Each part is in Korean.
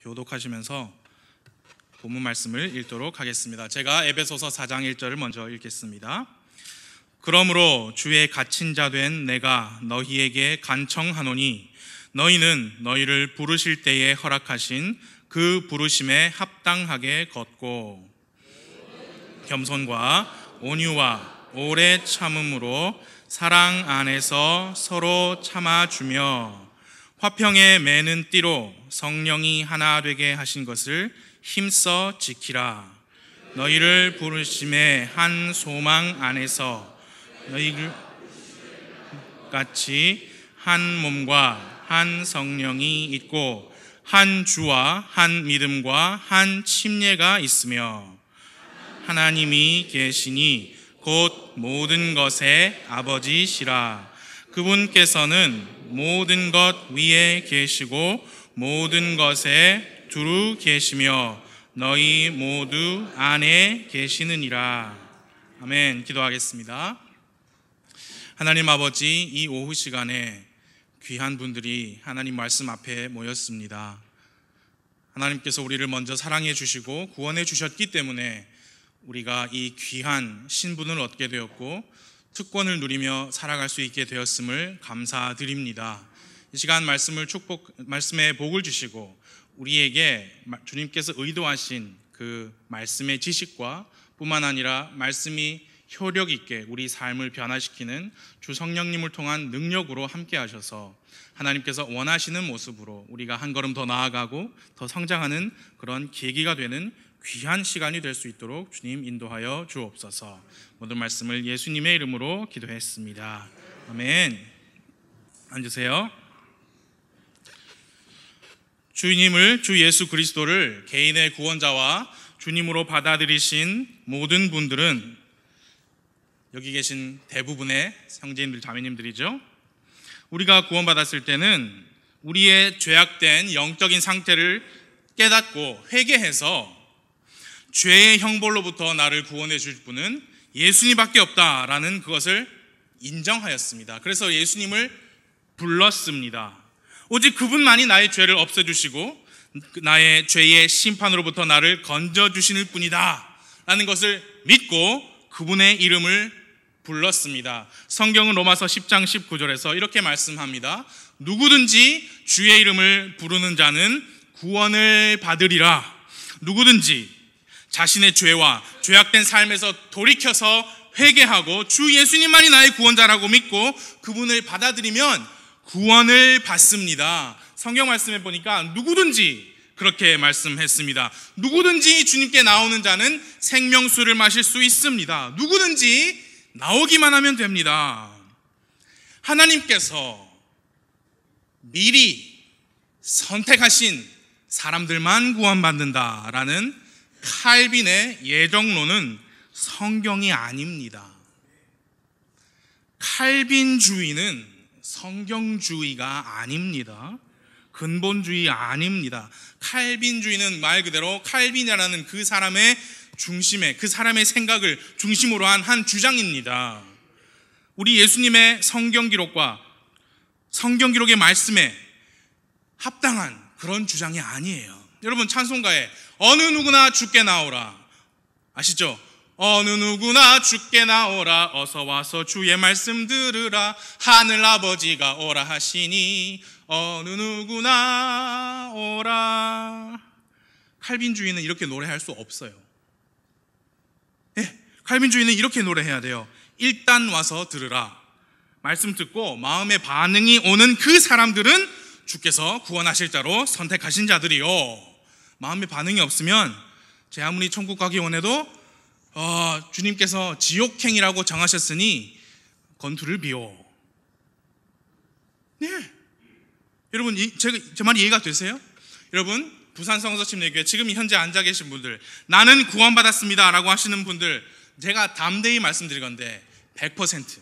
교독하시면서 본문 말씀을 읽도록 하겠습니다. 제가 에베소서 4장 1절을 먼저 읽겠습니다. 그러므로 주의 갇힌 자 된 내가 너희에게 간청하노니 너희는 너희를 부르실 때에 허락하신 그 부르심에 합당하게 걷고 겸손과 온유와 오래 참음으로 사랑 안에서 서로 참아주며 화평에 매는 띠로 성령이 하나 되게 하신 것을 힘써 지키라. 너희를 부르심의 한 소망 안에서 너희를 같이 한 몸과 한 성령이 있고 한 주와 한 믿음과 한 침례가 있으며 하나님이 계시니 곧 모든 것의 아버지시라. 그분께서는 모든 것 위에 계시고 모든 것에 두루 계시며 너희 모두 안에 계시느니라. 아멘. 기도하겠습니다. 하나님 아버지, 이 오후 시간에 귀한 분들이 하나님 말씀 앞에 모였습니다. 하나님께서 우리를 먼저 사랑해 주시고 구원해 주셨기 때문에 우리가 이 귀한 신분을 얻게 되었고 특권을 누리며 살아갈 수 있게 되었음을 감사드립니다. 이 시간 말씀에 복을 주시고 우리에게 주님께서 의도하신 그 말씀의 지식과 뿐만 아니라 말씀이 효력 있게 우리 삶을 변화시키는 주 성령님을 통한 능력으로 함께 하셔서 하나님께서 원하시는 모습으로 우리가 한 걸음 더 나아가고 더 성장하는 그런 계기가 되는 귀한 시간이 될 수 있도록 주님 인도하여 주옵소서. 모든 말씀을 예수님의 이름으로 기도했습니다. 아멘. 앉으세요. 주님을, 주 예수 그리스도를 개인의 구원자와 주님으로 받아들이신 모든 분들은 여기 계신 대부분의 형제님들, 자매님들이죠. 우리가 구원받았을 때는 우리의 죄악된 영적인 상태를 깨닫고 회개해서 죄의 형벌로부터 나를 구원해 줄 분은 예수님밖에 없다라는 그것을 인정하였습니다. 그래서 예수님을 불렀습니다. 오직 그분만이 나의 죄를 없애주시고 나의 죄의 심판으로부터 나를 건져주시는 분이다 라는 것을 믿고 그분의 이름을 불렀습니다. 성경은 로마서 10장 19절에서 이렇게 말씀합니다. 누구든지 주의 이름을 부르는 자는 구원을 받으리라. 누구든지 자신의 죄와 죄악된 삶에서 돌이켜서 회개하고 주 예수님만이 나의 구원자라고 믿고 그분을 받아들이면 구원을 받습니다. 성경 말씀에 보니까 누구든지 그렇게 말씀했습니다. 누구든지 주님께 나오는 자는 생명수를 마실 수 있습니다. 누구든지 나오기만 하면 됩니다. 하나님께서 미리 선택하신 사람들만 구원받는다라는 칼빈의 예정론은 성경이 아닙니다. 칼빈주의는 성경주의가 아닙니다. 근본주의 아닙니다. 칼빈주의는 말 그대로 칼빈이라는 그 사람의 중심에, 그 사람의 생각을 중심으로 한 주장입니다. 우리 예수님의 성경 기록과 성경 기록의 말씀에 합당한 그런 주장이 아니에요. 여러분, 찬송가에 어느 누구나 주께 나오라 아시죠? 어느 누구나 주께 나오라 어서 와서 주의 말씀 들으라 하늘 아버지가 오라 하시니 어느 누구나 오라. 칼빈주의는 이렇게 노래할 수 없어요. 칼빈주의는 이렇게 노래해야 돼요. 일단 와서 들으라. 말씀 듣고 마음의 반응이 오는 그 사람들은 주께서 구원하실 자로 선택하신 자들이요. 마음의 반응이 없으면 제 아무리 천국 가기 원해도 주님께서 지옥행이라고 정하셨으니 건투를 비워. 네. 여러분, 제 말이 이해가 되세요? 여러분, 부산 성서침례교회 지금 현재 앉아 계신 분들, 나는 구원받았습니다 라고 하시는 분들, 제가 담대히 말씀드릴 건데 100%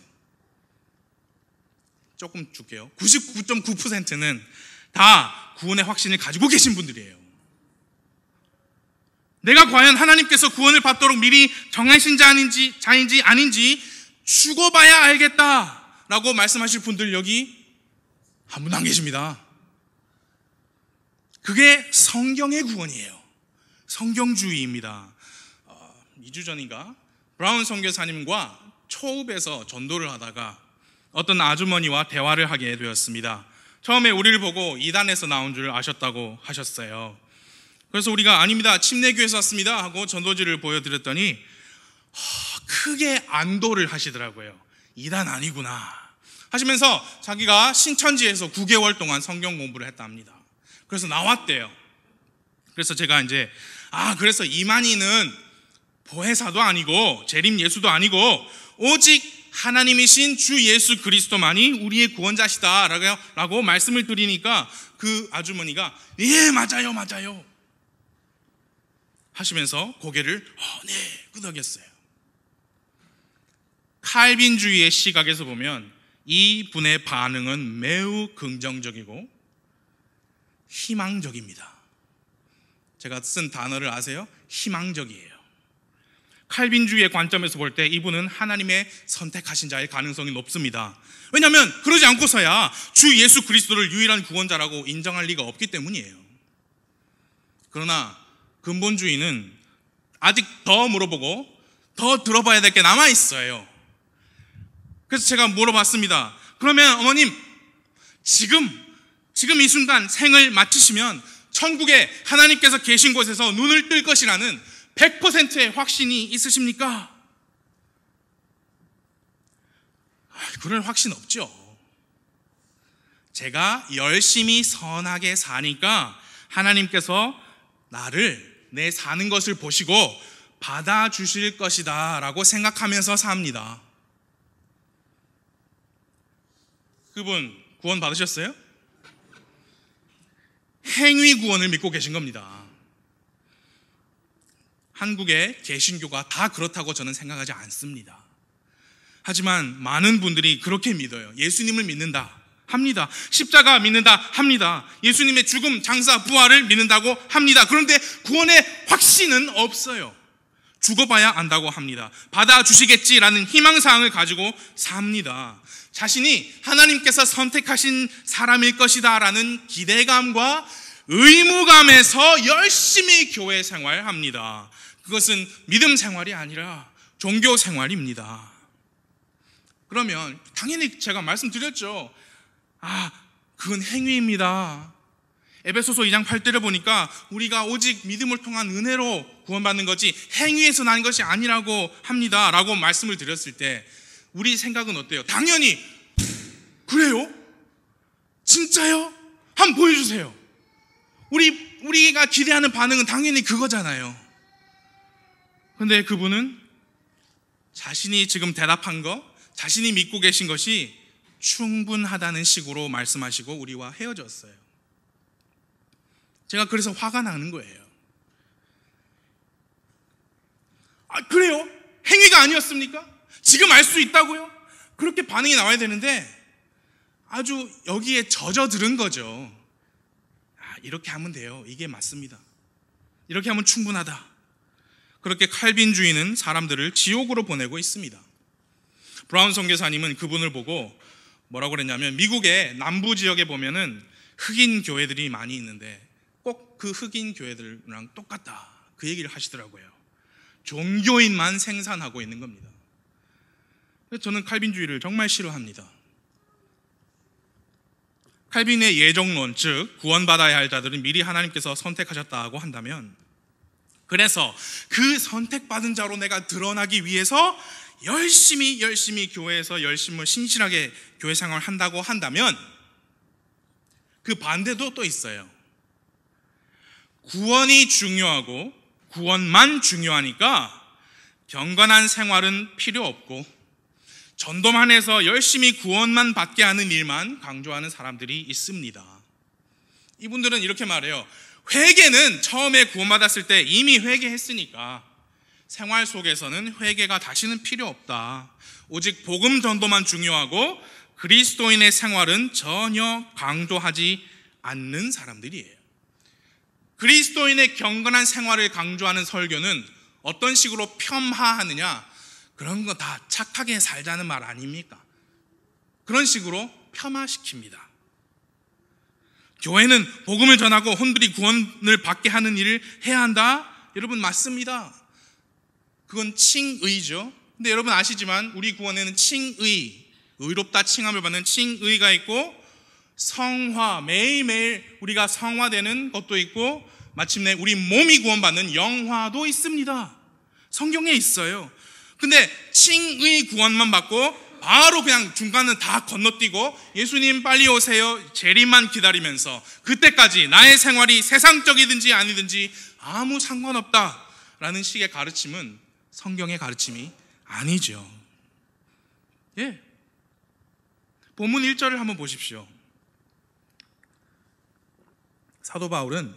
조금 줄게요. 99.9%는 다 구원의 확신을 가지고 계신 분들이에요. 내가 과연 하나님께서 구원을 받도록 미리 정하신 자인지 아닌지 죽어봐야 알겠다라고 말씀하실 분들 여기 한 분도 안 계십니다. 그게 성경의 구원이에요. 성경주의입니다. 2주 전인가 브라운 선교사님과 초읍에서 전도를 하다가 어떤 아주머니와 대화를 하게 되었습니다. 처음에 우리를 보고 이단에서 나온 줄 아셨다고 하셨어요. 그래서 우리가 아닙니다, 침례교회에서 왔습니다 하고 전도지를 보여드렸더니 크게 안도를 하시더라고요. 이단 아니구나 하시면서 자기가 신천지에서 9개월 동안 성경 공부를 했답니다. 그래서 나왔대요. 그래서 제가 이제 그래서 이만희는 보혜사도 아니고 재림 예수도 아니고 오직 하나님이신 주 예수 그리스도만이 우리의 구원자시다 라고 말씀을 드리니까 그 아주머니가 예 맞아요 하시면서 고개를 네 끄덕였어요. 칼빈주의의 시각에서 보면 이 분의 반응은 매우 긍정적이고 희망적입니다. 제가 쓴 단어를 아세요? 희망적이에요. 칼빈주의의 관점에서 볼 때 이분은 하나님의 선택하신 자의 가능성이 높습니다. 왜냐하면 그러지 않고서야 주 예수 그리스도를 유일한 구원자라고 인정할 리가 없기 때문이에요. 그러나 근본주의는 아직 더 물어보고 더 들어봐야 될 게 남아있어요. 그래서 제가 물어봤습니다. 그러면 어머님 지금 이 순간 생을 마치시면 천국에 하나님께서 계신 곳에서 눈을 뜰 것이라는 100%의 확신이 있으십니까? 그럴 확신 없죠. 제가 열심히 선하게 사니까 하나님께서 내 사는 것을 보시고 받아주실 것이다 라고 생각하면서 삽니다. 그분 구원 받으셨어요? 행위 구원을 믿고 계신 겁니다. 한국의 개신교가 다 그렇다고 저는 생각하지 않습니다. 하지만 많은 분들이 그렇게 믿어요. 예수님을 믿는다 합니다. 십자가 믿는다 합니다. 예수님의 죽음, 장사, 부활을 믿는다고 합니다. 그런데 구원의 확신은 없어요. 죽어봐야 안다고 합니다. 받아주시겠지라는 희망사항을 가지고 삽니다. 자신이 하나님께서 선택하신 사람일 것이다 라는 기대감과 의무감에서 열심히 교회 생활합니다. 그것은 믿음 생활이 아니라 종교 생활입니다. 그러면 당연히 제가 말씀드렸죠. 그건 행위입니다. 에베소서 2장 8절을 보니까 우리가 오직 믿음을 통한 은혜로 구원받는 거지 행위에서 난 것이 아니라고 합니다 라고 말씀을 드렸을 때 우리 생각은 어때요? 당연히 그래요? 진짜요? 한번 보여주세요. 우리가 기대하는 반응은 당연히 그거잖아요. 그런데 그분은 자신이 지금 대답한 거, 자신이 믿고 계신 것이 충분하다는 식으로 말씀하시고 우리와 헤어졌어요. 제가 그래서 화가 나는 거예요. 그래요? 행위가 아니었습니까? 지금 알 수 있다고요? 그렇게 반응이 나와야 되는데 아주 여기에 젖어들은 거죠. 이렇게 하면 돼요. 이게 맞습니다. 이렇게 하면 충분하다. 그렇게 칼빈주의는 사람들을 지옥으로 보내고 있습니다. 브라운 선교사님은 그분을 보고 뭐라고 그랬냐면 미국의 남부 지역에 보면은 흑인 교회들이 많이 있는데 꼭 그 흑인 교회들이랑 똑같다 그 얘기를 하시더라고요. 종교인만 생산하고 있는 겁니다. 저는 칼빈주의를 정말 싫어합니다. 칼빈의 예정론, 즉 구원받아야 할 자들은 미리 하나님께서 선택하셨다고 한다면, 그래서 그 선택받은 자로 내가 드러나기 위해서 열심히 교회에서 열심히 신실하게 교회 생활을 한다고 한다면 그 반대도 또 있어요. 구원이 중요하고 구원만 중요하니까 경건한 생활은 필요 없고 전도만 해서 열심히 구원만 받게 하는 일만 강조하는 사람들이 있습니다. 이분들은 이렇게 말해요. 회개는 처음에 구원받았을 때 이미 회개했으니까 생활 속에서는 회개가 다시는 필요 없다. 오직 복음 전도만 중요하고 그리스도인의 생활은 전혀 강조하지 않는 사람들이에요. 그리스도인의 경건한 생활을 강조하는 설교는 어떤 식으로 폄하하느냐? 그런 거 다 착하게 살자는 말 아닙니까? 그런 식으로 폄하시킵니다. 교회는 복음을 전하고 혼들이 구원을 받게 하는 일을 해야 한다? 여러분, 맞습니다. 그건 칭의죠. 근데 여러분 아시지만 우리 구원에는 칭의, 의롭다 칭함을 받는 칭의가 있고, 성화, 매일매일 우리가 성화되는 것도 있고, 마침내 우리 몸이 구원받는 영화도 있습니다. 성경에 있어요. 근데 칭의 구원만 받고 바로 그냥 중간은 다 건너뛰고 예수님 빨리 오세요 재림만 기다리면서 그때까지 나의 생활이 세상적이든지 아니든지 아무 상관없다라는 식의 가르침은 성경의 가르침이 아니죠. 예. 본문 1절을 한번 보십시오. 사도 바울은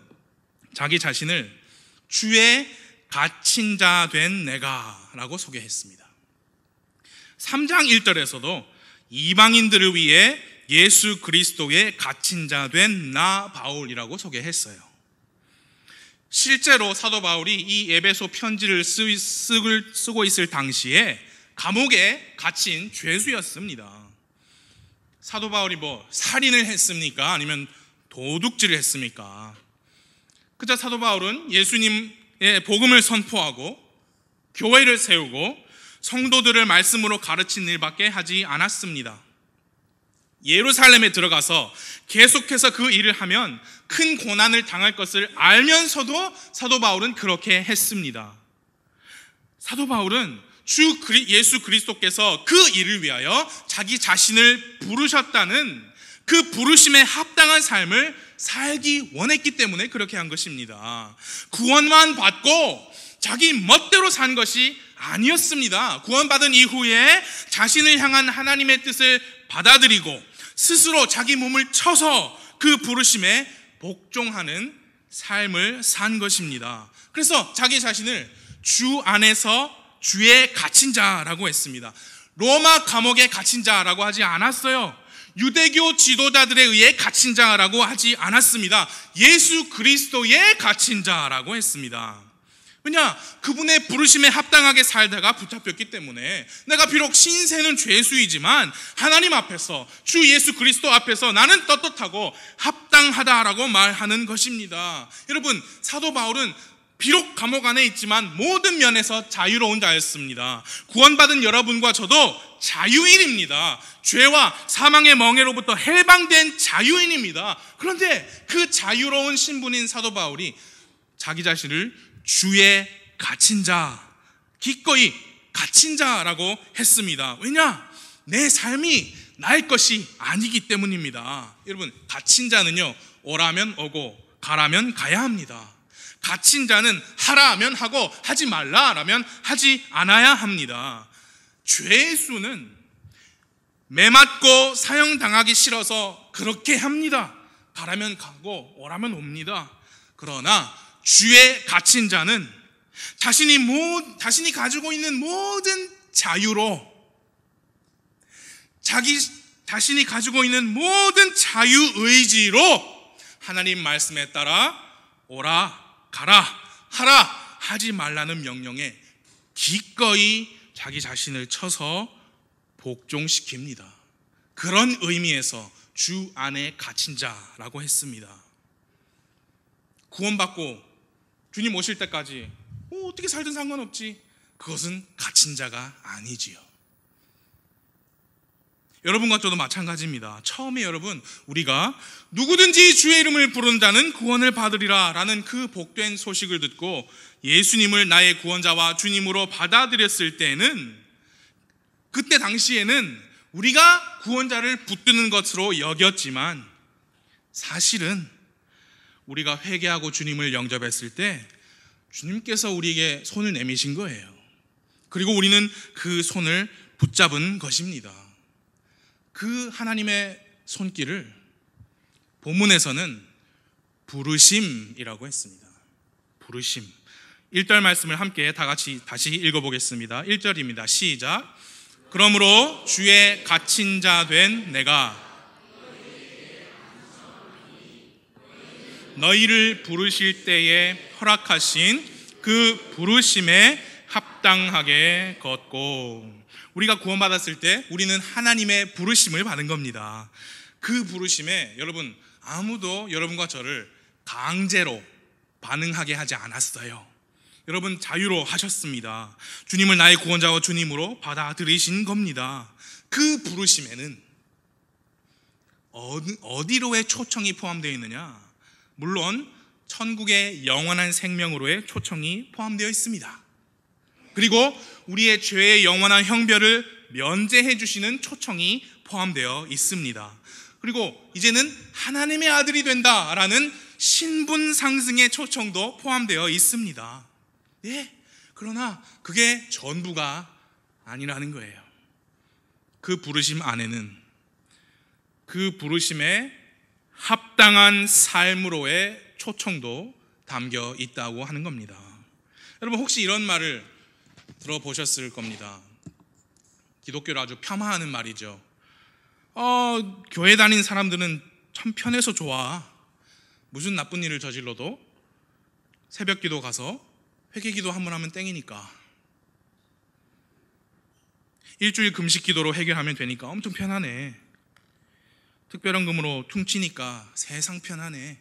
자기 자신을 주의 갇힌 자 된 내가 라고 소개했습니다. 3장 1절에서도 이방인들을 위해 예수 그리스도의 갇힌 자 된 나 바울이라고 소개했어요. 실제로 사도 바울이 이 에베소 편지를 쓰고 있을 당시에 감옥에 갇힌 죄수였습니다. 사도 바울이 살인을 했습니까? 아니면 도둑질을 했습니까? 그저 사도 바울은 예수님의 복음을 선포하고 교회를 세우고 성도들을 말씀으로 가르친 일밖에 하지 않았습니다. 예루살렘에 들어가서 계속해서 그 일을 하면 큰 고난을 당할 것을 알면서도 사도 바울은 그렇게 했습니다. 사도 바울은 주 예수 그리스도께서 그 일을 위하여 자기 자신을 부르셨다는 그 부르심에 합당한 삶을 살기 원했기 때문에 그렇게 한 것입니다. 구원만 받고 자기 멋대로 산 것이 아니었습니다. 구원받은 이후에 자신을 향한 하나님의 뜻을 받아들이고 스스로 자기 몸을 쳐서 그 부르심에 복종하는 삶을 산 것입니다. 그래서 자기 자신을 주 안에서 주의 갇힌 자라고 했습니다. 로마 감옥에 갇힌 자라고 하지 않았어요. 유대교 지도자들에 의해 갇힌 자라고 하지 않았습니다. 예수 그리스도의 갇힌 자라고 했습니다. 왜냐? 그분의 부르심에 합당하게 살다가 붙잡혔기 때문에 내가 비록 신세는 죄수이지만 하나님 앞에서 주 예수 그리스도 앞에서 나는 떳떳하고 합당하다라고 말하는 것입니다. 여러분, 사도 바울은 비록 감옥 안에 있지만 모든 면에서 자유로운 자였습니다. 구원받은 여러분과 저도 자유인입니다. 죄와 사망의 멍에로부터 해방된 자유인입니다. 그런데 그 자유로운 신분인 사도 바울이 자기 자신을 주의 갇힌 자, 기꺼이 갇힌 자라고 했습니다. 왜냐? 내 삶이 나의 것이 아니기 때문입니다. 여러분, 갇힌 자는요, 오라면 오고 가라면 가야 합니다. 갇힌 자는 하라 하면 하고 하지 말라 라면 하지 않아야 합니다. 죄수는 매맞고 사형당하기 싫어서 그렇게 합니다. 가라면 가고 오라면 옵니다. 그러나 주의 갇힌 자는 자신이 가지고 있는 모든 자유로 자신이 가지고 있는 모든 자유의지로 하나님 말씀에 따라 오라, 가라, 하라, 하지 말라는 명령에 기꺼이 자기 자신을 쳐서 복종시킵니다. 그런 의미에서 주 안에 갇힌 자라고 했습니다. 구원받고 주님 오실 때까지 어떻게 살든 상관없지. 그것은 갇힌 자가 아니지요. 여러분과 저도 마찬가지입니다. 처음에 여러분, 우리가 누구든지 주의 이름을 부르는 자는 구원을 받으리라 라는 그 복된 소식을 듣고 예수님을 나의 구원자와 주님으로 받아들였을 때는, 그때 당시에는 우리가 구원자를 붙드는 것으로 여겼지만 사실은 우리가 회개하고 주님을 영접했을 때 주님께서 우리에게 손을 내미신 거예요. 그리고 우리는 그 손을 붙잡은 것입니다. 그 하나님의 손길을 본문에서는 부르심이라고 했습니다. 부르심. 1절 말씀을 함께 다 같이 다시 읽어보겠습니다. 1절입니다. 시작. 그러므로 주의 갇힌 자 된 내가 너희를 부르실 때에 허락하신 그 부르심에 합당하게 걷고, 우리가 구원받았을 때 우리는 하나님의 부르심을 받은 겁니다. 그 부르심에 여러분 아무도 여러분과 저를 강제로 반응하게 하지 않았어요. 여러분 자유로 하셨습니다. 주님을 나의 구원자와 주님으로 받아들이신 겁니다. 그 부르심에는 어디로의 초청이 포함되어 있느냐? 물론 천국의 영원한 생명으로의 초청이 포함되어 있습니다. 그리고 우리의 죄의 영원한 형벌을 면제해 주시는 초청이 포함되어 있습니다. 그리고 이제는 하나님의 아들이 된다라는 신분 상승의 초청도 포함되어 있습니다. 예, 그러나 그게 전부가 아니라는 거예요. 그 부르심 안에는 그 부르심에 합당한 삶으로의 초청도 담겨 있다고 하는 겁니다. 여러분 혹시 이런 말을 들어보셨을 겁니다. 기독교를 아주 폄하하는 말이죠. 교회 다닌 사람들은 참 편해서 좋아. 무슨 나쁜 일을 저질러도 새벽 기도 가서 회개 기도 한 번 하면 땡이니까, 일주일 금식 기도로 해결하면 되니까 엄청 편하네. 특별한 금으로 퉁치니까 세상 편하네.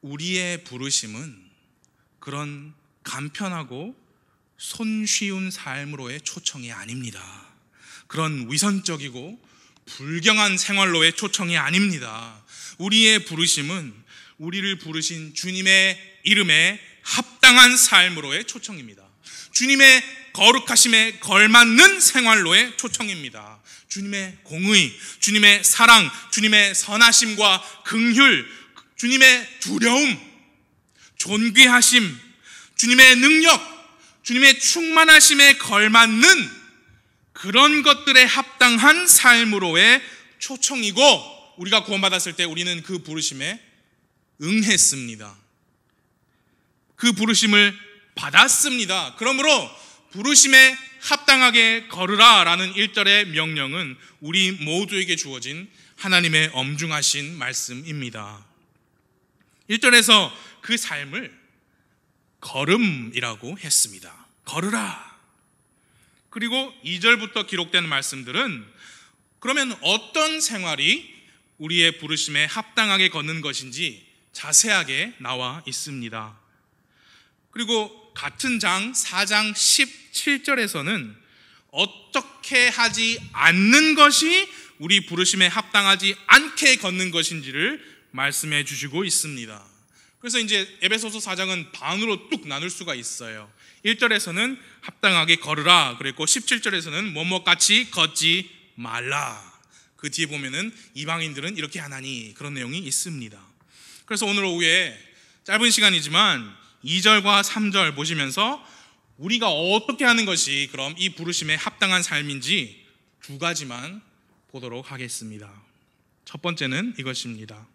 우리의 부르심은 그런 간편하고 손쉬운 삶으로의 초청이 아닙니다. 그런 위선적이고 불경한 생활로의 초청이 아닙니다. 우리의 부르심은 우리를 부르신 주님의 이름에 합당한 삶으로의 초청입니다. 주님의 거룩하심에 걸맞는 생활로의 초청입니다. 주님의 공의, 주님의 사랑, 주님의 선하심과 긍휼, 주님의 두려움, 존귀하심, 주님의 능력, 주님의 충만하심에 걸맞는 그런 것들에 합당한 삶으로의 초청이고, 우리가 구원받았을 때 우리는 그 부르심에 응했습니다. 그 부르심을 받았습니다. 그러므로 부르심에 합당하게 걸으라 라는 1절의 명령은 우리 모두에게 주어진 하나님의 엄중하신 말씀입니다. 1절에서 그 삶을 걸음이라고 했습니다. 걸으라. 그리고 2절부터 기록된 말씀들은 그러면 어떤 생활이 우리의 부르심에 합당하게 걷는 것인지 자세하게 나와 있습니다. 그리고 같은 장 4장 17절에서는 어떻게 하지 않는 것이 우리 부르심에 합당하지 않게 걷는 것인지를 말씀해 주시고 있습니다. 그래서 이제 에베소서 4장은 반으로 뚝 나눌 수가 있어요. 1절에서는 합당하게 걸으라 그랬고 17절에서는 뭐뭐같이 걷지 말라. 그 뒤에 보면은 이방인들은 이렇게 하나니, 그런 내용이 있습니다. 그래서 오늘 오후에 짧은 시간이지만 2절과 3절 보시면서 우리가 어떻게 하는 것이 그럼 이 부르심에 합당한 삶인지 두 가지만 보도록 하겠습니다. 첫 번째는 이것입니다.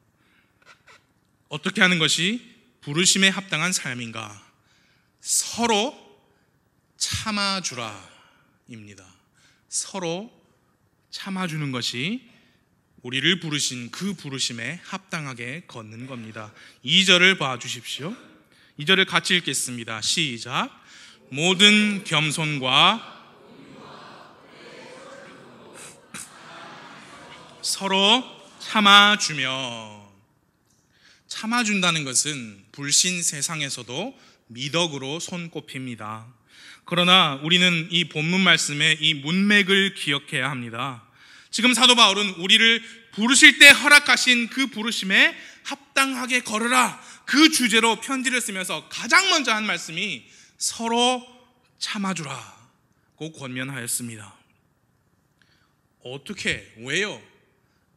어떻게 하는 것이 부르심에 합당한 삶인가? 서로 참아주라 입니다. 서로 참아주는 것이 우리를 부르신 그 부르심에 합당하게 걷는 겁니다. 2절을 봐주십시오. 2절을 같이 읽겠습니다. 시작. 모든 겸손과 서로 참아주며. 참아준다는 것은 불신 세상에서도 미덕으로 손꼽힙니다. 그러나 우리는 이 본문 말씀의 이 문맥을 기억해야 합니다. 지금 사도 바울은 우리를 부르실 때 허락하신 그 부르심에 합당하게 걸으라, 그 주제로 편지를 쓰면서 가장 먼저 한 말씀이 서로 참아주라고 권면하였습니다. 어떻게, 왜요?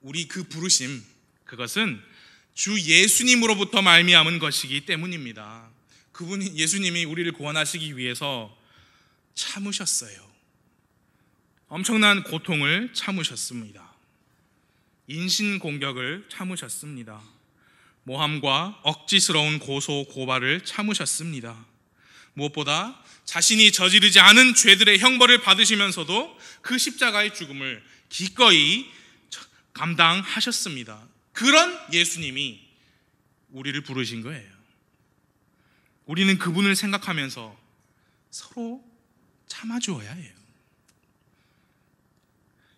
우리 그 부르심, 그것은 주 예수님으로부터 말미암은 것이기 때문입니다. 그분이, 예수님이 우리를 구원하시기 위해서 참으셨어요. 엄청난 고통을 참으셨습니다. 인신공격을 참으셨습니다. 모함과 억지스러운 고소 고발을 참으셨습니다. 무엇보다 자신이 저지르지 않은 죄들의 형벌을 받으시면서도 그 십자가의 죽음을 기꺼이 감당하셨습니다. 그런 예수님이 우리를 부르신 거예요. 우리는 그분을 생각하면서 서로 참아주어야 해요.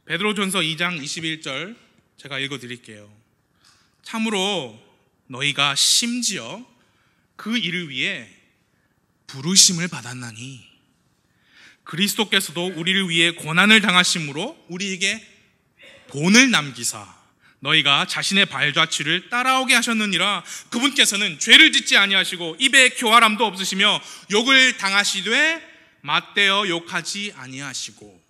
베드로전서 2장 21절 제가 읽어드릴게요. 참으로 너희가 심지어 그 일을 위해 부르심을 받았나니 그리스도께서도 우리를 위해 고난을 당하심으로 우리에게 본을 남기사 너희가 자신의 발자취를 따라오게 하셨느니라. 그분께서는 죄를 짓지 아니하시고 입에 교활함도 없으시며 욕을 당하시되 맞대어 욕하지 아니하시고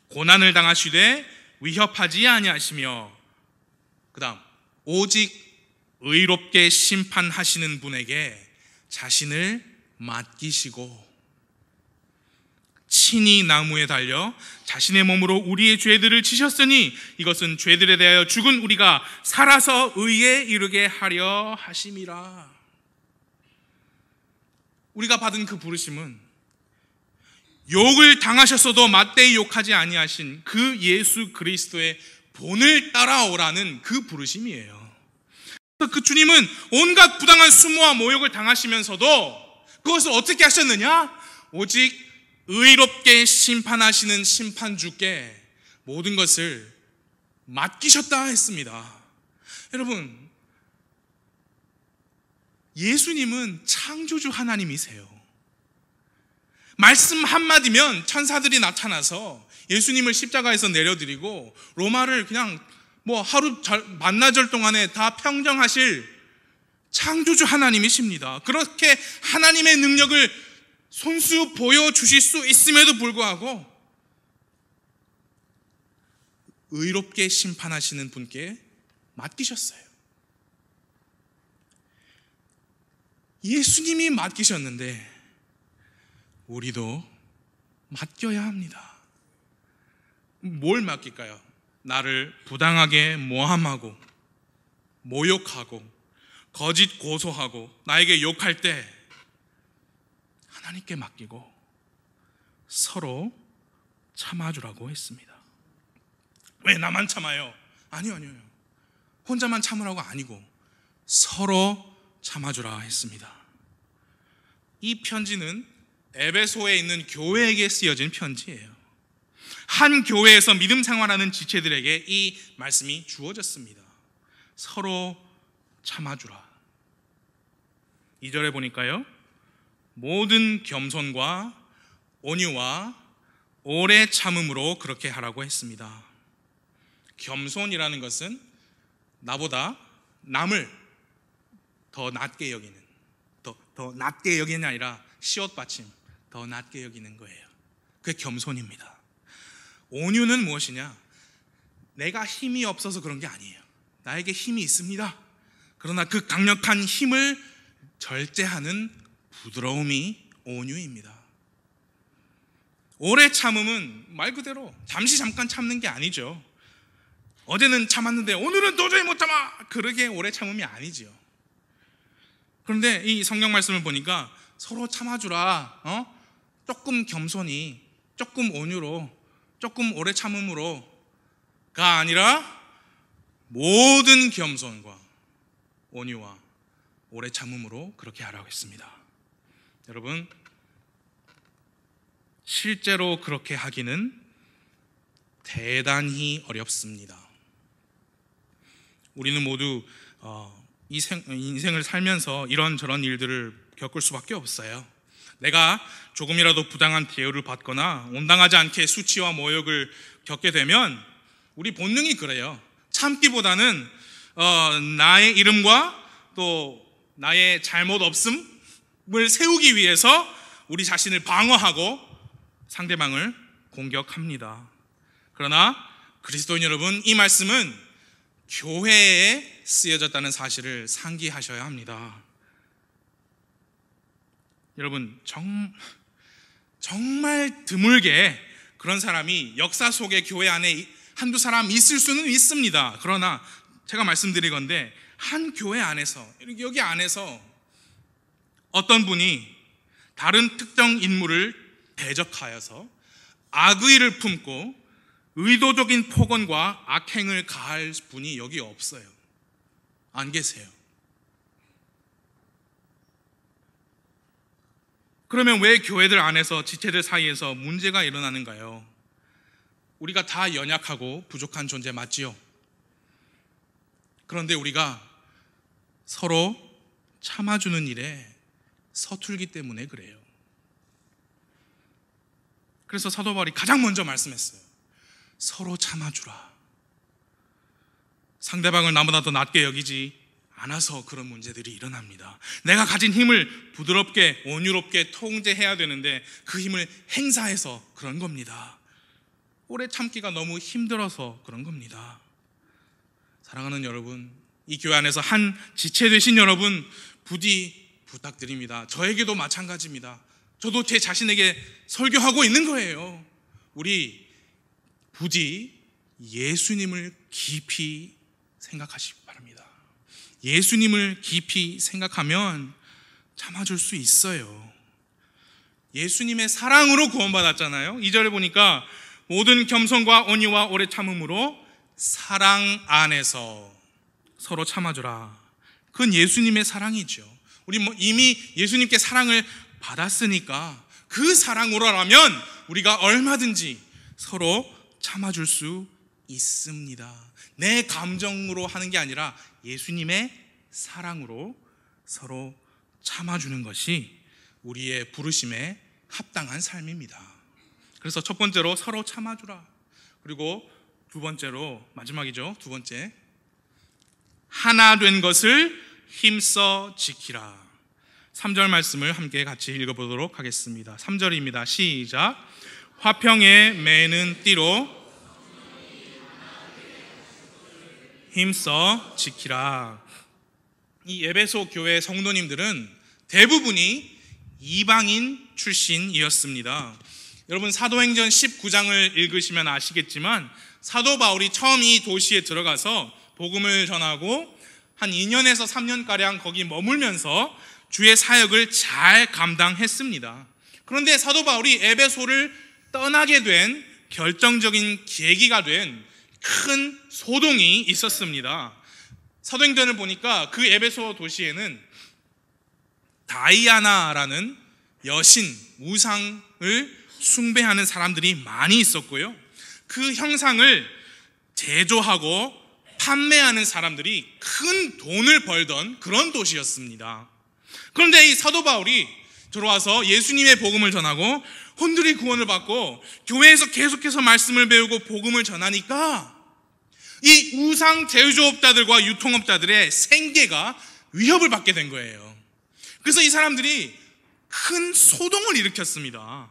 고난을 당하시되 위협하지 아니하시며 그 다음 오직 의롭게 심판하시는 분에게 자신을 맡기시고 친히 나무에 달려 자신의 몸으로 우리의 죄들을 지셨으니 이것은 죄들에 대하여 죽은 우리가 살아서 의에 이르게 하려 하심이라. 우리가 받은 그 부르심은 욕을 당하셨어도 맞대히 욕하지 아니하신 그 예수 그리스도의 본을 따라오라는 그 부르심이에요. 그 주님은 온갖 부당한 수모와 모욕을 당하시면서도 그것을 어떻게 하셨느냐? 오직 의롭게 심판하시는 심판주께 모든 것을 맡기셨다 했습니다. 여러분, 예수님은 창조주 하나님이세요. 말씀 한마디면 천사들이 나타나서 예수님을 십자가에서 내려드리고 로마를 그냥 하루 반나절 동안에 다 평정하실 창조주 하나님이십니다. 그렇게 하나님의 능력을 손수 보여주실 수 있음에도 불구하고 의롭게 심판하시는 분께 맡기셨어요. 예수님이 맡기셨는데 우리도 맡겨야 합니다. 뭘 맡길까요? 나를 부당하게 모함하고 모욕하고 거짓 고소하고 나에게 욕할 때 하나님께 맡기고 서로 참아주라고 했습니다. 왜 나만 참아요? 아니요. 혼자만 참으라고 아니고 서로 참아주라 했습니다. 이 편지는 에베소에 있는 교회에게 쓰여진 편지예요. 한 교회에서 믿음 생활하는 지체들에게 이 말씀이 주어졌습니다. 서로 참아주라. 2절에 보니까요, 모든 겸손과 온유와 오래 참음으로 그렇게 하라고 했습니다. 겸손이라는 것은 나보다 남을 더 낮게 여기는, 더 낮게 여기는 게 아니라 시옷 받침, 더 낮게 여기는 거예요. 그게 겸손입니다. 온유는 무엇이냐? 내가 힘이 없어서 그런 게 아니에요. 나에게 힘이 있습니다. 그러나 그 강력한 힘을 절제하는 부드러움이 온유입니다. 오래 참음은 말 그대로 잠깐 참는 게 아니죠. 어제는 참았는데 오늘은 도저히 못 참아, 그러게 오래 참음이 아니죠. 그런데 이 성경 말씀을 보니까 서로 참아주라, 조금 겸손히, 조금 온유로, 조금 오래 참음으로가 아니라 모든 겸손과 온유와 오래 참음으로 그렇게 하라고 했습니다. 여러분, 실제로 그렇게 하기는 대단히 어렵습니다. 우리는 모두 인생을 살면서 이런저런 일들을 겪을 수밖에 없어요. 내가 조금이라도 부당한 대우를 받거나 온당하지 않게 수치와 모욕을 겪게 되면 우리 본능이 그래요. 참기보다는 나의 이름과 또 나의 잘못 없음을 세우기 위해서 우리 자신을 방어하고 상대방을 공격합니다. 그러나 그리스도인 여러분, 이 말씀은 교회에 쓰여졌다는 사실을 상기하셔야 합니다. 여러분, 정말 드물게 그런 사람이 역사 속의 교회 안에 한두 사람 있을 수는 있습니다. 그러나 제가 말씀드리건대 한 교회 안에서, 여기 안에서 어떤 분이 다른 특정 인물을 대적하여서 악의를 품고 의도적인 폭언과 악행을 가할 분이 여기 없어요. 안 계세요. 그러면 왜 교회들 안에서 지체들 사이에서 문제가 일어나는가요? 우리가 다 연약하고 부족한 존재 맞지요? 그런데 우리가 서로 참아주는 일에 서툴기 때문에 그래요. 그래서 사도 바울이 가장 먼저 말씀했어요. 서로 참아주라. 상대방을 나보다 더 낮게 여기지 않아서 그런 문제들이 일어납니다. 내가 가진 힘을 부드럽게 온유롭게 통제해야 되는데 그 힘을 행사해서 그런 겁니다. 오래 참기가 너무 힘들어서 그런 겁니다. 사랑하는 여러분, 이 교회 안에서 한 지체 되신 여러분 부디 부탁드립니다. 저에게도 마찬가지입니다. 저도 제 자신에게 설교하고 있는 거예요. 우리 부디 예수님을 깊이 생각하시기 바랍니다. 예수님을 깊이 생각하면 참아줄 수 있어요. 예수님의 사랑으로 구원받았잖아요. 2절에 보니까 모든 겸손과 온유와 오래 참음으로 사랑 안에서 서로 참아주라. 그건 예수님의 사랑이죠. 우리 이미 예수님께 사랑을 받았으니까 그 사랑으로라면 우리가 얼마든지 서로 참아줄 수 있습니다. 내 감정으로 하는 게 아니라 예수님의 사랑으로 서로 참아주는 것이 우리의 부르심에 합당한 삶입니다. 그래서 첫 번째로 서로 참아주라. 그리고 두 번째로, 마지막이죠, 두 번째, 하나 된 것을 힘써 지키라. 3절 말씀을 함께 같이 읽어보도록 하겠습니다. 3절입니다. 시작. 화평에 매는 띠로 힘써 지키라. 이 에베소 교회 성도님들은 대부분이 이방인 출신이었습니다. 여러분 사도행전 19장을 읽으시면 아시겠지만 사도 바울이 처음 이 도시에 들어가서 복음을 전하고 한 2년에서 3년가량 거기 머물면서 주의 사역을 잘 감당했습니다. 그런데 사도 바울이 에베소를 떠나게 된 결정적인 계기가 된 큰 소동이 있었습니다. 사도행전을 보니까 그 에베소 도시에는 다이아나라는 여신, 우상을 숭배하는 사람들이 많이 있었고요. 그 형상을 제조하고 판매하는 사람들이 큰 돈을 벌던 그런 도시였습니다. 그런데 이 사도 바울이 들어와서 예수님의 복음을 전하고 혼들이 구원을 받고 교회에서 계속해서 말씀을 배우고 복음을 전하니까 이 우상 제조업자들과 유통업자들의 생계가 위협을 받게 된 거예요. 그래서 이 사람들이 큰 소동을 일으켰습니다.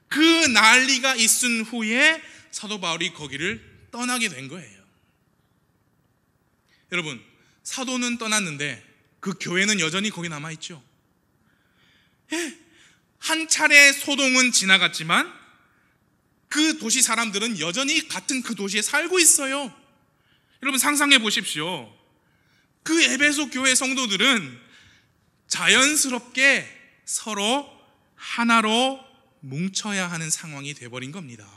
그 난리가 있은 후에 사도 바울이 거기를 떠나게 된 거예요. 여러분, 사도는 떠났는데 그 교회는 여전히 거기 남아있죠. 한 차례 소동은 지나갔지만 그 도시 사람들은 여전히 같은 그 도시에 살고 있어요. 여러분 상상해 보십시오. 그 에베소 교회 성도들은 자연스럽게 서로 하나로 뭉쳐야 하는 상황이 돼버린 겁니다.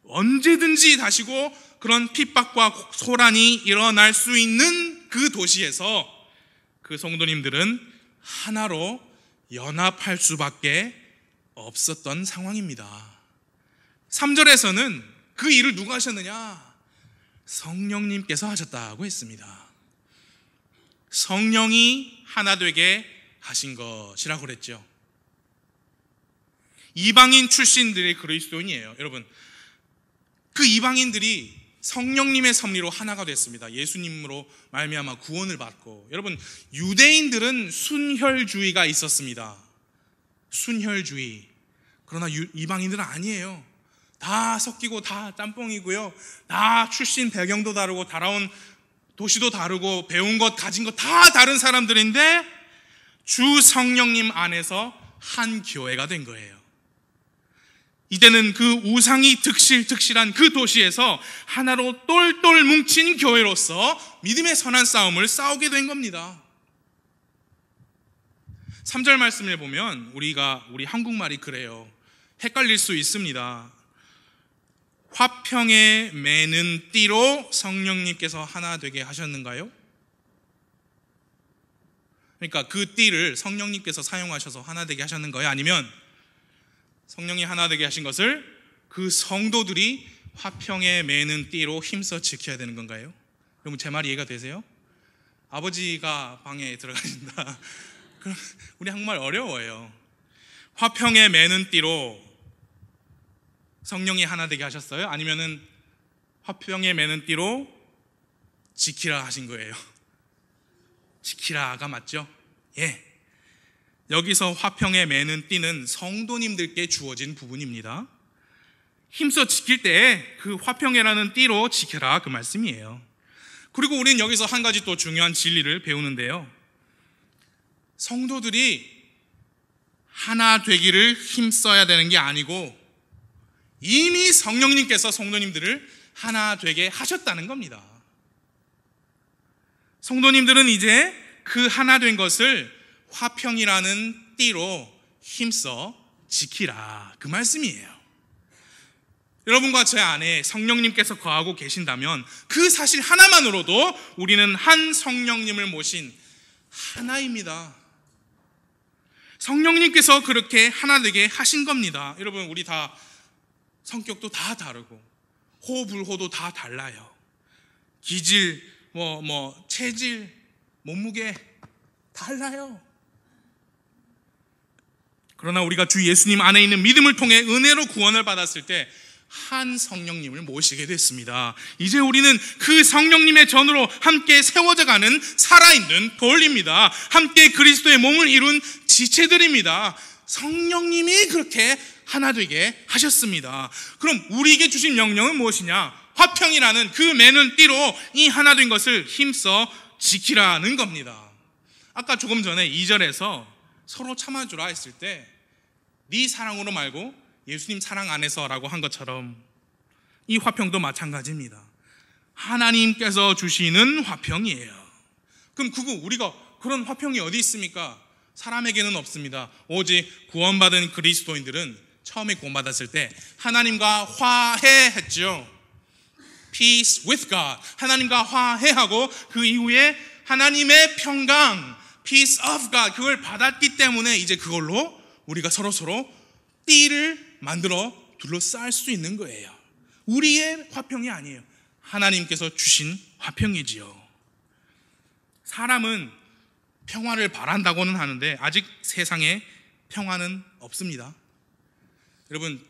언제든지 다시고 그런 핍박과 소란이 일어날 수 있는 그 도시에서 그 성도님들은 하나로 연합할 수밖에 없었던 상황입니다. 3절에서는 그 일을 누가 하셨느냐? 성령님께서 하셨다고 했습니다. 성령이 하나 되게 하신 것이라고 그랬죠. 이방인 출신들의 그리스도인이에요. 여러분, 그 이방인들이 성령님의 섭리로 하나가 됐습니다. 예수님으로 말미암아 구원을 받고. 여러분, 유대인들은 순혈주의가 있었습니다. 순혈주의. 그러나 이방인들은 아니에요. 다 섞이고 다 짬뽕이고요. 다 출신 배경도 다르고 달아온 도시도 다르고 배운 것 가진 것 다 다른 사람들인데 주 성령님 안에서 한 교회가 된 거예요. 이제는 그 우상이 득실득실한 그 도시에서 하나로 똘똘 뭉친 교회로서 믿음의 선한 싸움을 싸우게 된 겁니다. 3절 말씀을 보면 우리 한국말이 그래요. 헷갈릴 수 있습니다. 화평에 매는 띠로 성령님께서 하나 되게 하셨는가요? 그러니까 그 띠를 성령님께서 사용하셔서 하나 되게 하셨는 거예요? 아니면 성령이 하나 되게 하신 것을 그 성도들이 화평에 매는 띠로 힘써 지켜야 되는 건가요? 여러분 제 말이 이해가 되세요? 아버지가 방에 들어가신다. 그럼 우리 한국말 어려워요. 화평에 매는 띠로 성령이 하나 되게 하셨어요? 아니면은 화평에 매는 띠로 지키라 하신 거예요? 지키라가 맞죠? 예. 여기서 화평에 매는 띠는 성도님들께 주어진 부분입니다. 힘써 지킬 때 그 화평이라는 띠로 지켜라 그 말씀이에요. 그리고 우리는 여기서 한 가지 또 중요한 진리를 배우는데요. 성도들이 하나 되기를 힘써야 되는 게 아니고 이미 성령님께서 성도님들을 하나 되게 하셨다는 겁니다. 성도님들은 이제 그 하나 된 것을 화평이라는 띠로 힘써 지키라 그 말씀이에요. 여러분과 제 안에 성령님께서 거하고 계신다면 그 사실 하나만으로도 우리는 한 성령님을 모신 하나입니다. 성령님께서 그렇게 하나 되게 하신 겁니다. 여러분 우리 다 성격도 다 다르고 호불호도 다 달라요. 기질, 체질, 몸무게 달라요. 그러나 우리가 주 예수님 안에 있는 믿음을 통해 은혜로 구원을 받았을 때 한 성령님을 모시게 됐습니다. 이제 우리는 그 성령님의 전으로 함께 세워져가는 살아있는 돌입니다. 함께 그리스도의 몸을 이룬 지체들입니다. 성령님이 그렇게 하나 되게 하셨습니다. 그럼 우리에게 주신 명령은 무엇이냐? 화평이라는 그 매는 띠로 이 하나 된 것을 힘써 지키라는 겁니다. 아까 조금 전에 2절에서 서로 참아주라 했을 때 네 사랑으로 말고 예수님 사랑 안에서라고 한 것처럼 이 화평도 마찬가지입니다. 하나님께서 주시는 화평이에요. 그럼 우리가 그런 화평이 어디 있습니까? 사람에게는 없습니다. 오직 구원받은 그리스도인들은 처음에 구원받았을 때 하나님과 화해했죠. Peace with God. 하나님과 화해하고 그 이후에 하나님의 평강, Peace of God, 그걸 받았기 때문에 이제 그걸로 우리가 서로 띠를 만들어 둘러쌀 수 있는 거예요. 우리의 화평이 아니에요. 하나님께서 주신 화평이지요. 사람은 평화를 바란다고는 하는데 아직 세상에 평화는 없습니다. 여러분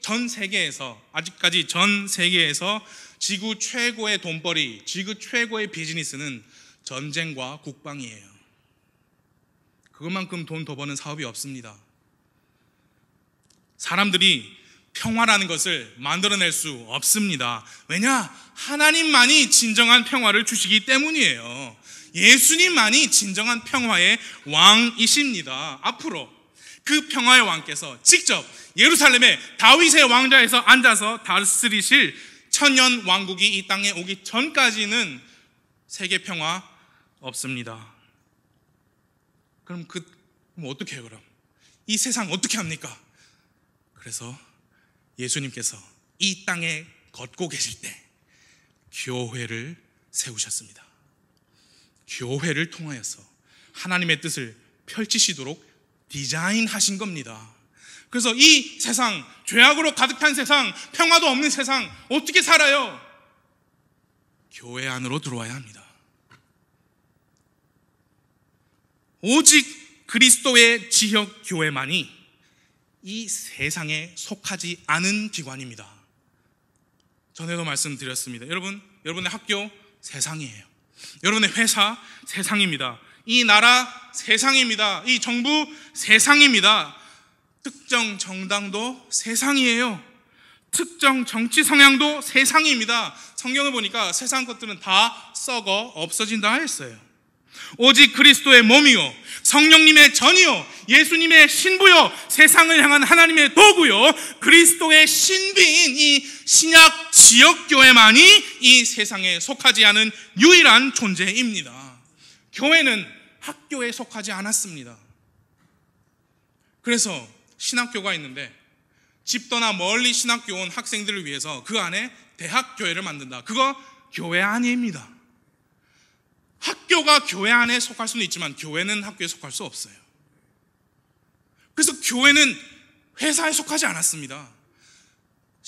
아직까지 전 세계에서 지구 최고의 돈벌이, 지구 최고의 비즈니스는 전쟁과 국방이에요. 그것만큼 돈 더 버는 사업이 없습니다. 사람들이 평화라는 것을 만들어낼 수 없습니다. 왜냐? 하나님만이 진정한 평화를 주시기 때문이에요. 예수님만이 진정한 평화의 왕이십니다. 앞으로 그 평화의 왕께서 직접 예루살렘의 다윗의 왕좌에서 앉아서 다스리실 천년 왕국이 이 땅에 오기 전까지는 세계 평화 없습니다. 그럼 어떻게 해요? 그럼 이 세상 어떻게 합니까? 그래서 예수님께서 이 땅에 걷고 계실 때 교회를 세우셨습니다. 교회를 통하여서 하나님의 뜻을 펼치시도록 디자인하신 겁니다. 그래서 이 세상, 죄악으로 가득한 세상, 평화도 없는 세상 어떻게 살아요? 교회 안으로 들어와야 합니다. 오직 그리스도의 지역 교회만이 이 세상에 속하지 않은 기관입니다. 전에도 말씀드렸습니다. 여러분의 학교 세상이에요. 여러분의 회사 세상입니다. 이 나라 세상입니다. 이 정부 세상입니다. 특정 정당도 세상이에요. 특정 정치 성향도 세상입니다. 성경을 보니까 세상 것들은 다 썩어 없어진다 했어요. 오직 그리스도의 몸이요, 성령님의 전이요, 예수님의 신부요, 세상을 향한 하나님의 도구요, 그리스도의 신비인 이 신약 지역교회만이 이 세상에 속하지 않은 유일한 존재입니다. 교회는 학교에 속하지 않았습니다. 그래서 신학교가 있는데 집 떠나 멀리 신학교 온 학생들을 위해서 그 안에 대학교회를 만든다. 그거 교회 아닙니다. 학교가 교회 안에 속할 수는 있지만 교회는 학교에 속할 수 없어요. 그래서 교회는 회사에 속하지 않았습니다.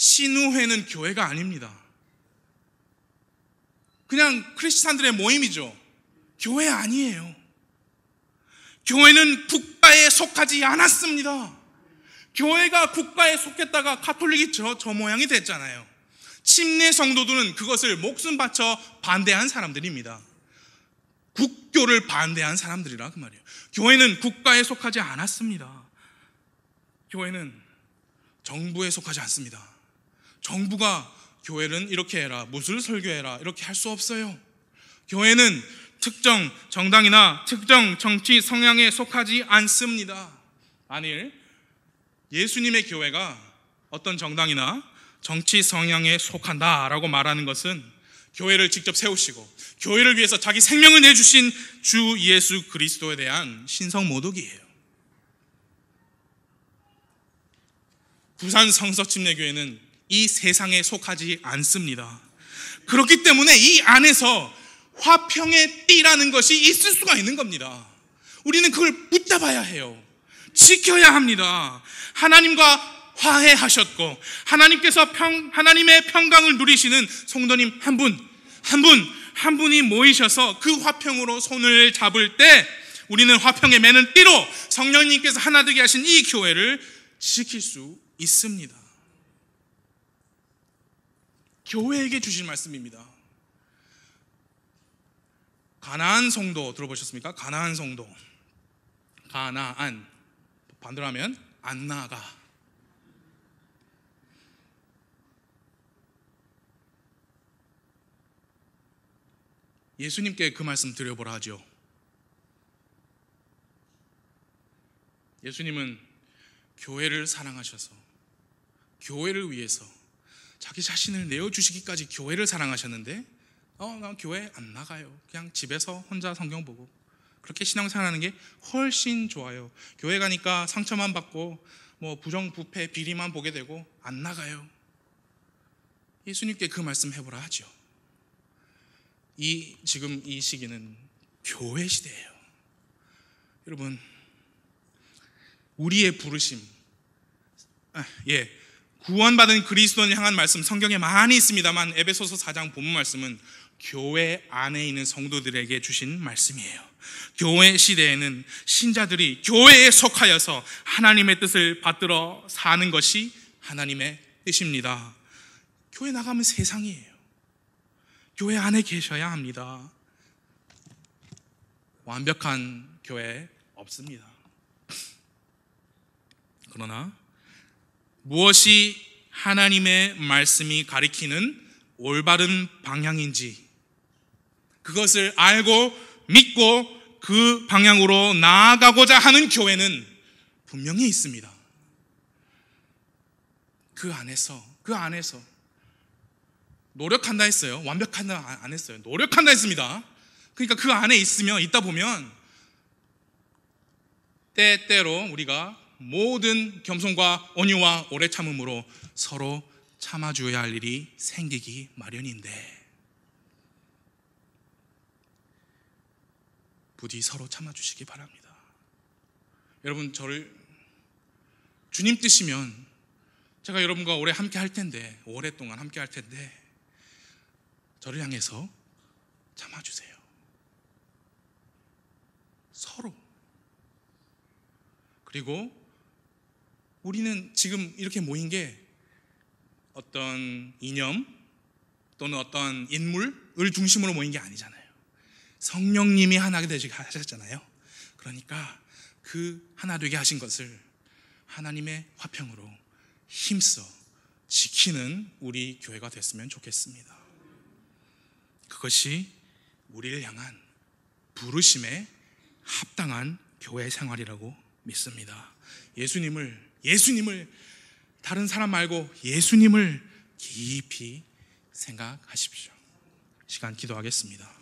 신우회는 교회가 아닙니다. 그냥 크리스찬들의 모임이죠. 교회 아니에요. 교회는 국가에 속하지 않았습니다. 교회가 국가에 속했다가 가톨릭이 저 모양이 됐잖아요. 침례 성도들은 그것을 목숨 바쳐 반대한 사람들입니다. 국교를 반대한 사람들이라 그 말이에요. 교회는 국가에 속하지 않았습니다. 교회는 정부에 속하지 않습니다. 정부가 교회는 이렇게 해라, 무술 설교해라 이렇게 할 수 없어요. 교회는 특정 정당이나 특정 정치 성향에 속하지 않습니다. 만일 예수님의 교회가 어떤 정당이나 정치 성향에 속한다라고 말하는 것은 교회를 직접 세우시고 교회를 위해서 자기 생명을 내주신 주 예수 그리스도에 대한 신성모독이에요. 부산 성서침례교회는 이 세상에 속하지 않습니다. 그렇기 때문에 이 안에서 화평의 띠라는 것이 있을 수가 있는 겁니다. 우리는 그걸 붙잡아야 해요. 지켜야 합니다. 하나님과 화해하셨고 하나님의 평강을 누리시는 성도님 한 분이 모이셔서 그 화평으로 손을 잡을 때 우리는 화평에 매는 띠로 성령님께서 하나 되게 하신 이 교회를 지킬 수 있습니다. 교회에게 주신 말씀입니다. 가나안 성도 들어보셨습니까? 가나안 성도. 가나안 반대로 하면 안 나가. 예수님께 그 말씀 드려보라 하죠. 예수님은 교회를 사랑하셔서 교회를 위해서 자기 자신을 내어주시기까지 교회를 사랑하셨는데 난 교회 안 나가요. 그냥 집에서 혼자 성경 보고 그렇게 신앙생활하는 게 훨씬 좋아요. 교회 가니까 상처만 받고 부정부패 비리만 보게 되고 안 나가요. 예수님께 그 말씀 해보라 하죠. 지금 이 시기는 교회 시대예요. 여러분, 우리의 부르심, 구원받은 그리스도를 향한 말씀 성경에 많이 있습니다만 에베소서 4장 본문 말씀은 교회 안에 있는 성도들에게 주신 말씀이에요. 교회 시대에는 신자들이 교회에 속하여서 하나님의 뜻을 받들어 사는 것이 하나님의 뜻입니다. 교회 나가면 세상이에요. 교회 안에 계셔야 합니다. 완벽한 교회 없습니다. 그러나 무엇이 하나님의 말씀이 가리키는 올바른 방향인지 그것을 알고 믿고 그 방향으로 나아가고자 하는 교회는 분명히 있습니다. 그 안에서 노력한다 했어요. 완벽한다 안 했어요. 노력한다 했습니다. 그러니까 그 안에 있다 보면 때때로 우리가 모든 겸손과 온유와 오래 참음으로 서로 참아줘야 할 일이 생기기 마련인데 부디 서로 참아주시기 바랍니다. 여러분, 주님 뜻이면 제가 여러분과 오래 함께 할 텐데, 오랫동안 함께 할 텐데 저를 향해서 참아주세요. 서로. 그리고 우리는 지금 이렇게 모인 게 어떤 이념 또는 어떤 인물을 중심으로 모인 게 아니잖아요. 성령님이 하나 되시게 하셨잖아요. 그러니까 그 하나 되게 하신 것을 하나님의 화평으로 힘써 지키는 우리 교회가 됐으면 좋겠습니다. 그것이 우리를 향한 부르심에 합당한 교회 생활이라고 믿습니다. 예수님을 다른 사람 말고 예수님을 깊이 생각하십시오. 시간 기도하겠습니다.